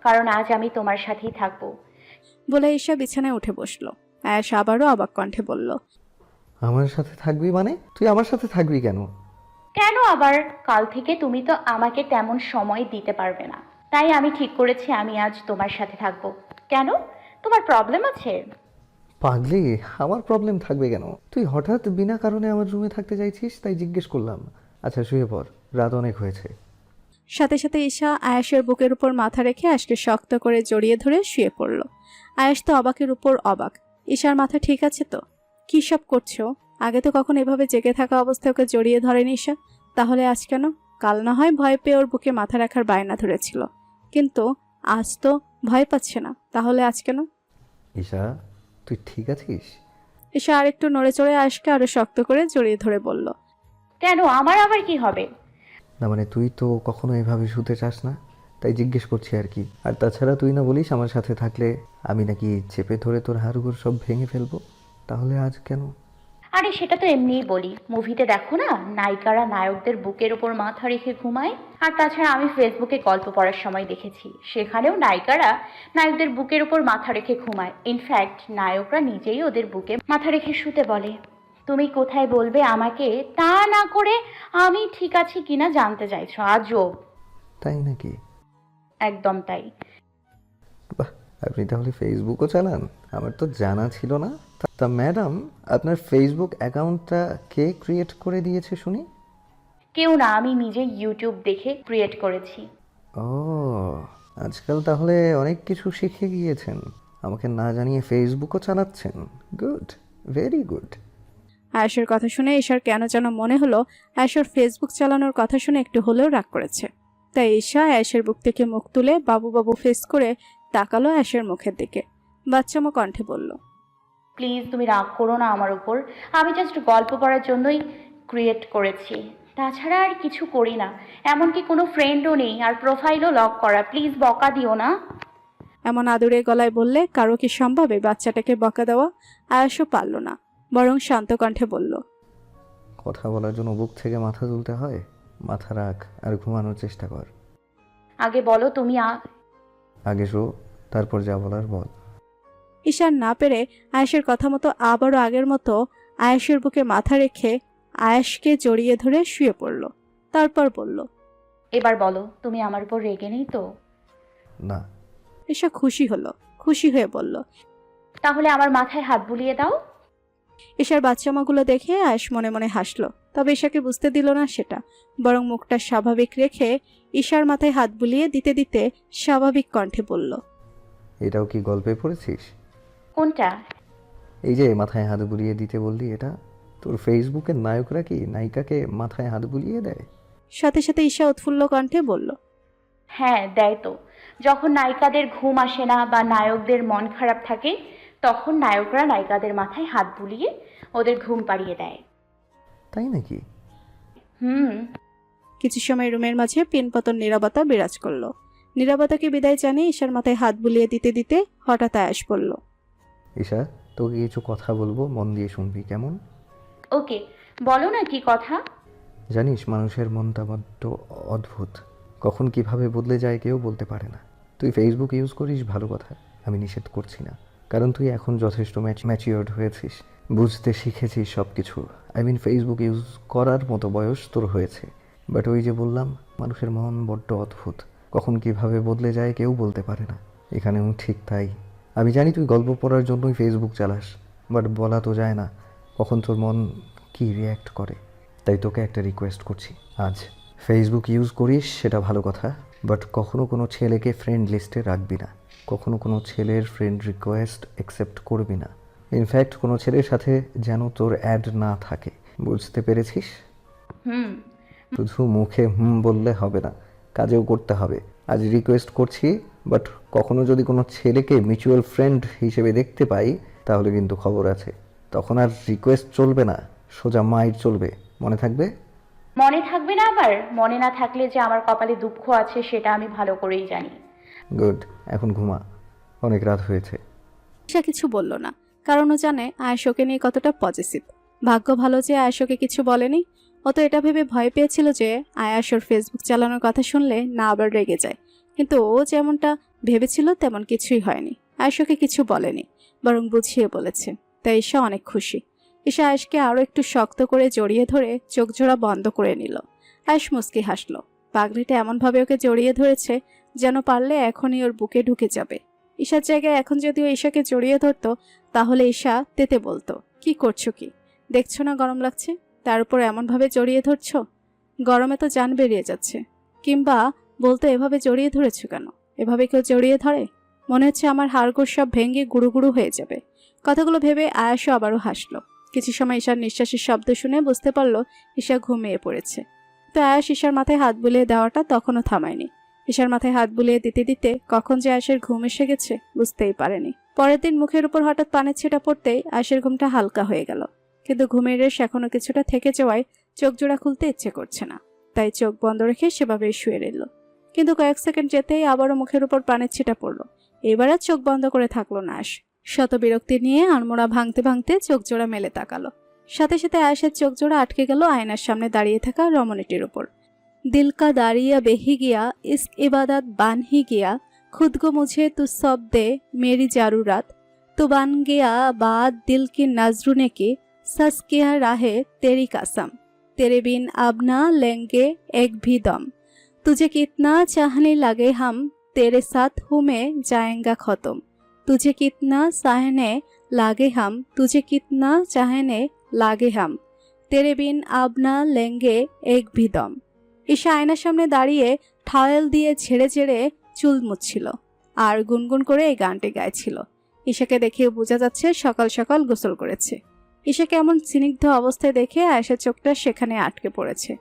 কারণ আজ আমি তোমার সাথেই থাকবো। বলে ঈশা বিছানায় উঠে বসলো। আয়াস আবারও অবাক কণ্ঠে বলল, আমার সাথে থাকবি মানে? তুই আমার সাথে থাকবি কেন? কেন আবার? কাল থেকে তুমি তো আমাকে তেমন সময় দিতে পারবে না, তাই আমি ঠিক করেছি আমি আজ তোমার সাথে থাকবো। কেন, তোমার প্রবলেম আছে? পাগলি, আমার প্রবলেম থাকবে কেন? তুই হঠাৎ বিনা কারণে আমার রুমে থাকতে চাইছিস, তাই জিজ্ঞেস করলাম। আচ্ছা শুয়ে পড়, রাত অনেক হয়েছে। সাথে সাথে ঈশা আয়াসের বুকের উপর মাথা রেখে আয়াসকে শক্ত করে জড়িয়ে ধরে শুয়ে পড়ল। আয়াস তো অবাকের উপর অবাক। ঈশার মাথা ঠিক আছে তো? কি সব করছো? আগে তো কখন এভাবে জেগে থাকা অবস্থায় ওকে জড়িয়ে ধরেনি ঈশা। তাহলে আজ কেন? কাল না হয় ভয় পেয়ে ওর বুকে মাথা রাখার বায়না ধরেছিল, কিন্তু আজ তো ভয় পাচ্ছে না, তাহলে আজ কেন? ঈশা, তুই ঠিক আছিস? ঈশা আরেকটু নড়ে চড়ে আয়াসকে আরো শক্ত করে জড়িয়ে ধরে বলল, কেন, আমার আবার কি হবে? না মানে তুই তো কখনো এভাবে শুতে চাস না, তাই জিজ্ঞেস করছি আর কি। আর তাছাড়া তুই না বলিস আমার সাথে থাকলে আমি নাকি চেপে ধরে তোর হাড়গোড় সব ভেঙে ফেলবো? তাহলে আজ কেন? আরে সেটা তো এমনিই বলি, মুভিতে দেখো না নায়িকারা নায়কদের বুকের উপর মাথা রেখে ঘুমায়। আর তাছাড়া আমি ফেসবুকে গল্প পড়ার সময় দেখেছি, সেখানেও নায়িকারা নায়কদের বুকের উপর মাথা রেখে ঘুমায়। ইনফ্যাক্ট নায়করা নিজেই ওদের বুকে মাথা রেখে শুতে বলে। তুমি কোথায় বলবে আমাকে, তা না করে আমি ঠিক আছি কিনা জানতে চাইছো? আজব। তাই নাকি? একদম তাই। বাহ, আপনি তাহলে ফেসবুকও চালান? আমার তো জানা ছিল না। তা ম্যাডাম, আপনার ফেসবুক অ্যাকাউন্টটা কে ক্রিয়েট করে দিয়েছে শুনি? কেউ না, আমি নিজে ইউটিউব দেখে ক্রিয়েট করেছি। ও, আজকাল তাহলে অনেক কিছু শিখে গিয়েছেন। আমাকে না জানিয়ে ফেসবুকও চালাচ্ছেন। Good, very good. আয়েশের কথা শুনে ঈশার কেন যেন মনে হলো আয়েশের ফেসবুক চালানোর কথা শুনে একটু হলেও রাগ করেছে। তাই ঈশা আয়েশের বুক থেকে মুখ তুলে বাবু বাবু ফেস করে তাকালো আয়েশের মুখের দিকে। বাচ্চামো কণ্ঠে বলল, প্লিজ তুমি রাগ করো না আমার উপর। আমি জাস্ট গল্প পড়ার জন্যই ক্রিয়েট করেছি, তাছাড়া আর কিছু করি না। এমনকি কোনো ফ্রেন্ডও নেই, আর প্রোফাইলও লক করা। প্লিজ বকা দিও না। এমন আদুরে গলায় বললে কারো কি সম্ভব এই বাচ্চাটাকে বকা দেওয়া? আয়েশও পারল না, বরং শান্ত কণ্ঠে বলল, কথা বলার জন্য বুক থেকে মাথা তুলতে হয়? মাথা রাখ আর ঘুমানোর চেষ্টা কর। আগে বলো তুমি আগে শো, তারপর যা বলার বল। ঈশার না পেরে আয়েশের কথা মতো আবারও আগের মতো আয়েশের বুকে মাথা রেখে আয়েশকে জড়িয়ে ধরে শুয়ে পড়ল। তারপর বলল, এবার বলো তুমি আমার উপর রেগে নেই তো? না। ঈশা খুশি হলো, খুশি হয়ে বলল। তাহলে আমার মাথায় হাত বুলিয়ে দাও। ঈশার বাচ্চামাগুলো দেখে আয়েশ মনে মনে হাসলো, তবে ঈশাকে বুঝতে দিল না সেটা, বরং মুখটা স্বাভাবিক রেখে ঈশার মাথায় হাত বুলিয়ে দিতে দিতে স্বাভাবিক কণ্ঠে বলল, এটাও কি গল্পে পড়েছিস? কোনটা? এই যে মাথায় হাত বুলিয়ে দিতে বললি, এটা তোর ফেসবুকের নায়করা কি নায়িকাকে মাথায় হাত বুলিয়ে দেয়? সাথে সাথে ঈশা উৎফুল্ল কণ্ঠে বলল, হ্যাঁ দেয় তো। যখন নায়িকাদের ঘুম আসে না বা নায়কদের মন খারাপ থাকে, তখন নায়করা নায়িকাদের মাথায় হাত বুলিয়ে ওদের ঘুম পাড়িয়ে দেয়। তাই নাকি? হুম। কিছু সময় রুমের মাঝে পিনপতন নীরবতা বিরাজ করলো। নীরবতাকে বিদায় জানিয়ে ঈশার মাথায় হাত বুলিয়ে দিতে দিতে হঠাৎ আয়াস বলল, ঈশা, তোকে কিছু কথা বলবো, মন দিয়ে শুনবি কেমন? ওকে, বলো না কি কথা। জানিস মানুষের মনটা বড্ড অদ্ভুত, কখন কিভাবে বদলে যায় কেউ বলতে পারে না। তুই ফেসবুক ইউজ করিস, ভালো কথা, আমি নিষেধ করছি না, কারণ তুই এখন যথেষ্ট ম্যাচিওর্ড হয়েছিস, বুঝতে শিখেছিস সব কিছু। আই মিন ফেসবুক ইউজ করার মতো বয়স তোর হয়েছে। বাট ওই যে বললাম, মানুষের মন বড্ড অদ্ভুত, কখন কিভাবে বদলে যায় কেউ বলতে পারে না। এখানেও ঠিক তাই। আমি জানি তুই গল্প পড়ার জন্যই ফেসবুক চালাস, বাট বলা তো যায় না কখন তোর মন কি রিয়্যাক্ট করে। তাই তোকে একটা রিকোয়েস্ট করছি, আজ ফেসবুক ইউজ করিস সেটা ভালো কথা, বাট কখনো কোনো ছেলেকে ফ্রেন্ড লিস্টে রাখবি না, কখনো কোনো ছেলের ফ্রেন্ড রিকোয়েস্ট অ্যাকসেপ্ট করবি না। ইনফ্যাক্ট কোনো ছেলের সাথে যেন তোর অ্যাড না থাকে, বুঝতে পেরেছিস? হুম। শুধু মুখে হুম বললে হবে না, কাজেও করতে হবে। আজ রিকোয়েস্ট করছি, বাট কখনো যদি কোনো ছেলেকে মিউচুয়াল ফ্রেন্ড হিসেবে দেখতে পাই তাহলে কিন্তু খবর আছে। তখন আর রিকোয়েস্ট চলবে না, সোজা মাইর চলবে, মনে থাকবে? মনে থাকবে না আবার? মনে না থাকলে যে আমার কপালে দুঃখ আছে সেটা আমি ভালো করেই জানি। গুড, এখন ঘুমা, অনেক রাত হয়েছে। ঈশা কিছু বলল না, কারণ ও জানে আয়েশ ওকে নিয়ে কতটা পজিটিভ। ভাগ্য ভালো যে আয়েশ ওকে কিছু বলেনি। ও তো এটা ভেবে ভয় পেয়েছিল যে আয়াস ওর ফেসবুক চালানোর কথা শুনলে না আবার রেগে যায়, কিন্তু ও যেমনটা ভেবেছিল তেমন কিছুই হয়নি। আয়েশ ওকে কিছু বলেনি, বরং বুঝিয়ে বলেছে। তাই ঈশা অনেক খুশি। ঈশা আয়েশকে আরো একটু শক্ত করে জড়িয়ে ধরে চোখ জোড়া বন্ধ করে নিল। আয়েশ মুচকি হাসলো। পাগলিটা এমনভাবে ওকে জড়িয়ে ধরেছে যেন পারলে এখনই ওর বুকে ঢুকে যাবে। ঈশার জায়গায় এখন যদি ও ঈশাকে জড়িয়ে ধরতো তাহলে ঈশা তেতে বলতো, কি করছো কি, দেখছো না গরম লাগছে, তার উপর এমনভাবে জড়িয়ে ধরছো, গরমে তো জান বেরিয়ে যাচ্ছে। কিংবা বলতো, এভাবে জড়িয়ে ধরেছো কেন, এভাবে কেউ জড়িয়ে ধরে, মনে হচ্ছে আমার হাড়গোড় সব ভেঙে গুঁড়ো গুঁড়ো হয়ে যাবে। কথাগুলো ভেবে আয়াসও আবারও হাসলো। কিছু সময় ঈশার নিঃশ্বাসের শব্দ শুনে বুঝতে পারলো ঈশা ঘুমিয়ে পড়েছে। তো আয়াস ঈশার মাথায় হাত বুলিয়ে দেওয়াটা তখনও থামায়নি। ঈশার মাথায় হাত বুলিয়ে দিতে দিতে কখন যে আয়াসের ঘুম এসে গেছে বুঝতেই পারেনি। পরের দিন মুখের উপর হঠাৎ পানের ছিটা পড়তেই আয়াসের ঘুমটা হালকা হয়ে গেল। কিন্তু ঘুমের রেশ এখনো কিছুটা থেকে যাওয়ায় চোখ জোড়া খুলতে ইচ্ছে করছে না। তাই চোখ বন্ধ রেখে সেভাবেই শুয়ে রইল। কিন্তু কয়েক সেকেন্ড যেতেই আবারও মুখের উপর পানের ছিটা পড়ল। এবার আর চোখ বন্ধ করে থাকলো না আয়াস। শত বিরক্তি নিয়ে আড়মোড়া ভাঙতে ভাঙতে চোখ জোড়া মেলে তাকালো। সাথে সাথে আয়াসের চোখ জোড়া আটকে গেল আয়নার সামনে দাঁড়িয়ে থাকা রমণীটির উপর। दिल का दारिया बेही गया इश्क इबादत बान ही गया खुद को मुझे तू सब दे मेरी जरूरत तू बन गया बात दिल की नजरों की सस किया राहे तेरी कसम तेरे बिन अब ना लेंगे एक भी दम तुझे कितना चाहने लगे हम तेरे साथ हूँ मैं जाएंगा खत्म तुझे कितना सहने लागे हम तुझे कितना चाहने लागे हम तेरे बिन अब ना लेंगे एक भी दम। ঈশা আয়নার সামনে দাঁড়িয়ে টাওয়েল দিয়ে ঝেড়ে ঝেড়ে চুল মুছছিল আর গুনগুন করে এই গানটি গাইছিল। ঈশাকে দেখে বোঝা যাচ্ছে সকাল সকাল গোসল করেছে। ঈশাকে এমন স্নিগ্ধ অবস্থায় দেখে আয়েশার চোখটা সেখানে আটকে পড়েছে।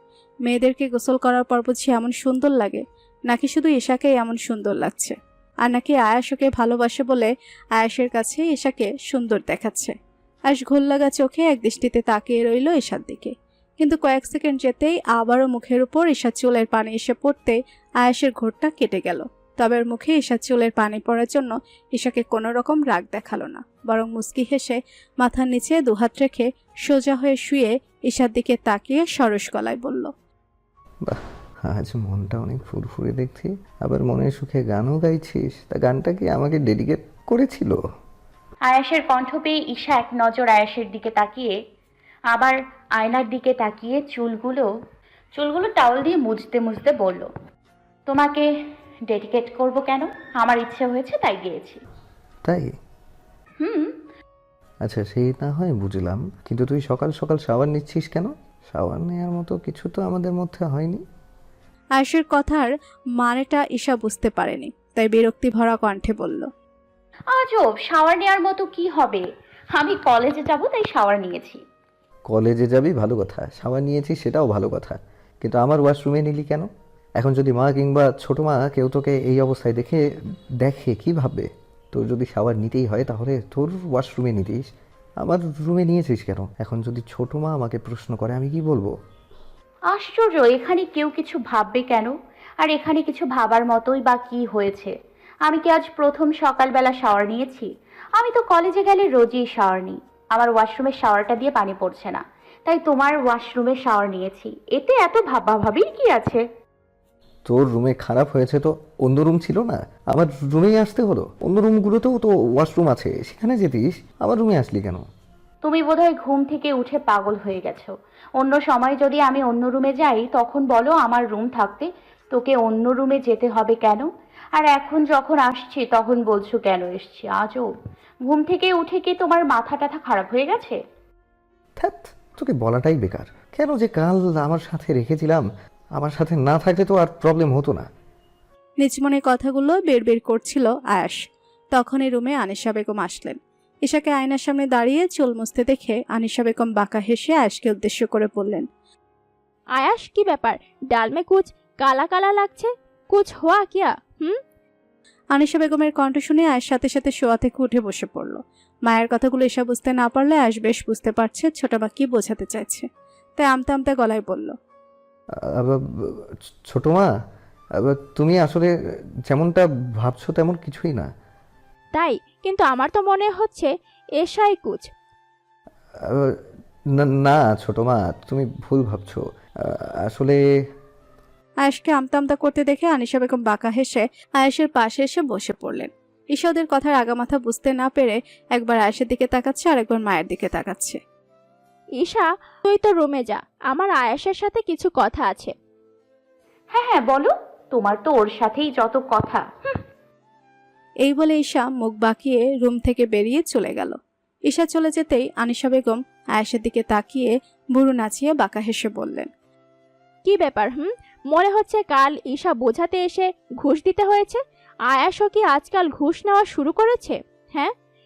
মেয়েদেরকে গোসল করার পর বুঝি এমন সুন্দর লাগে, নাকি শুধু ঈশাকে এমন সুন্দর লাগছে, আর নাকি আয়েশ ওকে ভালোবাসে বলে আয়েশের কাছে ঈশাকে সুন্দর দেখাচ্ছে। আয়েশ ঘোর লাগা চোখে এক দৃষ্টিতে তাকিয়ে রইল ঈশার দিকে। কিন্তু কয়েক সেকেন্ড যেতেই আবারও মুখের উপর ঈশার চুলের পানি এসে পড়তে আয়েশের ঘোরটা কেটে গেল। তবে ওর মুখে ঈশার চুলের পানি পড়ার জন্য ঈশাকে কোনো রকম রাগ দেখালো না, বরং মুচকি হেসে মাথার নিচে দুহাত রেখে সোজা হয়ে শুয়ে ঈশার দিকে তাকিয়ে সরস গলায় বলল, বাহ, আজ মনটা অনেক ফুরফুরে দেখছি, আবার মনের সুখে গানও গাইছিস। তা গানটা কি আমাকে ডেডিকেট করেছিল? আয়াসের কণ্ঠ পেয়ে ঈশা এক নজর আয়াসের দিকে তাকিয়ে আবার আয়নার দিকে তাকিয়ে চুলগুলো টাওয়াল দিয়ে মুছতে মুছতে বলল, তোমাকে ডেডিকেট করব কেন, আমার ইচ্ছে হয়েছে তাই গিয়েছি। তাই? হুম। আচ্ছা, সেই না হয় বুঝলাম, কিন্তু তুই সকাল সকাল শাওয়ার নিচ্ছিস কেন? শাওয়ার নেওয়ার মতো কিছু তো আমাদের মধ্যে হয়নি। আয়েশের কথার মানেটা ঈশা বুঝতে পারেনি, তাই বিরক্তি ভরা কণ্ঠে বলল, আজব, শাওয়ার নেওয়ার মতো কি হবে, আমি কলেজে যাব তাই শাওয়ার নিয়েছি। কলেজে যাবি ভালো কথা, শাওয়ার নিয়েছিস সেটাও ভালো কথা, কিন্তু আমার ওয়াশরুমে নিলি কেন? এখন যদি মা কিংবা ছোটো মা কেউ তোকে এই অবস্থায় দেখে কি ভাববে? তোর যদি শাওয়ার নিতেই হয় তাহলে তোর ওয়াশরুমে নিতিস, আমার রুমে নিয়েছিস কেন? এখন যদি ছোটো মা আমাকে প্রশ্ন করে আমি কি বলবো? আশ্চর্য, এখানে কেউ কিছু ভাববে কেন? আর এখানে কিছু ভাবার মতোই বা কি হয়েছে? আমি কি আজ প্রথম সকালবেলা শাওয়ার নিয়েছি? আমি তো কলেজে গেলে রোজই শাওয়ার নিই। আমার ওয়াশরুমের শাওয়ারটা দিয়ে পানি পড়ছে না, তাই তোমার ওয়াশরুমে শাওয়ার নিয়েছি। এতে এত ভাবাভাবির কি আছে? তোর রুমে খারাপ হয়েছে তো অন্য রুম ছিল না? আমার রুমেই আসতে হলো? অন্য রুমগুলোতেও তো ওয়াশরুম আছে, সেখানে যেতিস, আমার রুমে আসলি কেন? তুমি বোধহয় ঘুম থেকে উঠে পাগল হয়ে গেছো। অন্য সময় যদি আমি অন্য রুমে যাই তখন বলো আমার রুম থাকতে তোকে অন্য রুমে যেতে হবে কেন? আর এখন যখন আসছি তখন বলছো কেন এসছি? আজব, ঘুম থেকে উঠে কি তোমার মাথা টাথা খারাপ হয়ে গেছে? ধ্যাৎ, তোকে বলাটাই বেকার। কেন যে কাল আমার সাথে রেখেছিলাম, আমার সাথে না থাকলে তো আর প্রবলেম হতো না। নিজ মনে কথাগুলো বের করছিল আয়াস। তখনই রুমে আনিশা বেগম আসলেন। ঈশাকে আয়নার সামনে দাঁড়িয়ে চুল মুছতে দেখে আনিশা বেগম বাঁকা হেসে আয়াসকে উদ্দেশ্য করে বললেন, आयाश की ব্যাপার, ডাল में कुछ काला काला লাগছে, कुछ हुआ क्या? আনিশা বেগমের কণ্ঠ শুনে আয়েশ সাথে সাথে শোয়া থেকে উঠে বসে পড়ল। মায়ের কথাগুলো ঈশা বুঝতে না পারলে আয়েশ বেশ বুঝতে পারছে ছোট মা কি বোঝাতে চাইছে, তাই আমতা আমতা গলায় বলল, ছোটো মা, তুমি আসলে যেমনটা ভাবছো তেমন কিছুই না। তাই? কিন্তু আমার তো মনে হচ্ছে এসাই কুছ। না ছোটো মা, তুমি ভুল ভাবছো। আসলে আয়েশকে আমতা আমতা করতে দেখে আনিশা বেগম বাঁকা হেসে আয়েশের পাশে এসে বসে পড়লেন। ঈশা ওদের কথার আগামাথা বুঝতে না পেরে একবার আয়েশের দিকে তাকাচ্ছে আর একবার মায়ের দিকে তাকাচ্ছে। ঈশা, তুই তো রুমে যা, আমার আয়েশের সাথে কিছু কথা আছে। হ্যাঁ হ্যাঁ বলো, তোমার তো ওর সাথেই যত কথা। এই বলে ঈশা মুখ বাঁকিয়ে রুম থেকে বেরিয়ে চলে গেল। ঈশা চলে যেতেই আনিশা বেগম আয়েশের দিকে তাকিয়ে ভুরু নাচিয়ে বাঁকা হেসে বললেন, কি ব্যাপার? মনে হচ্ছে কাল ঈশা বোঝাতে এসে ঘুষ দিতে হয়েছে। আয়াসও কি আজকাল ঘুষ নেওয়া শুরু করেছে? হ্যাঁ,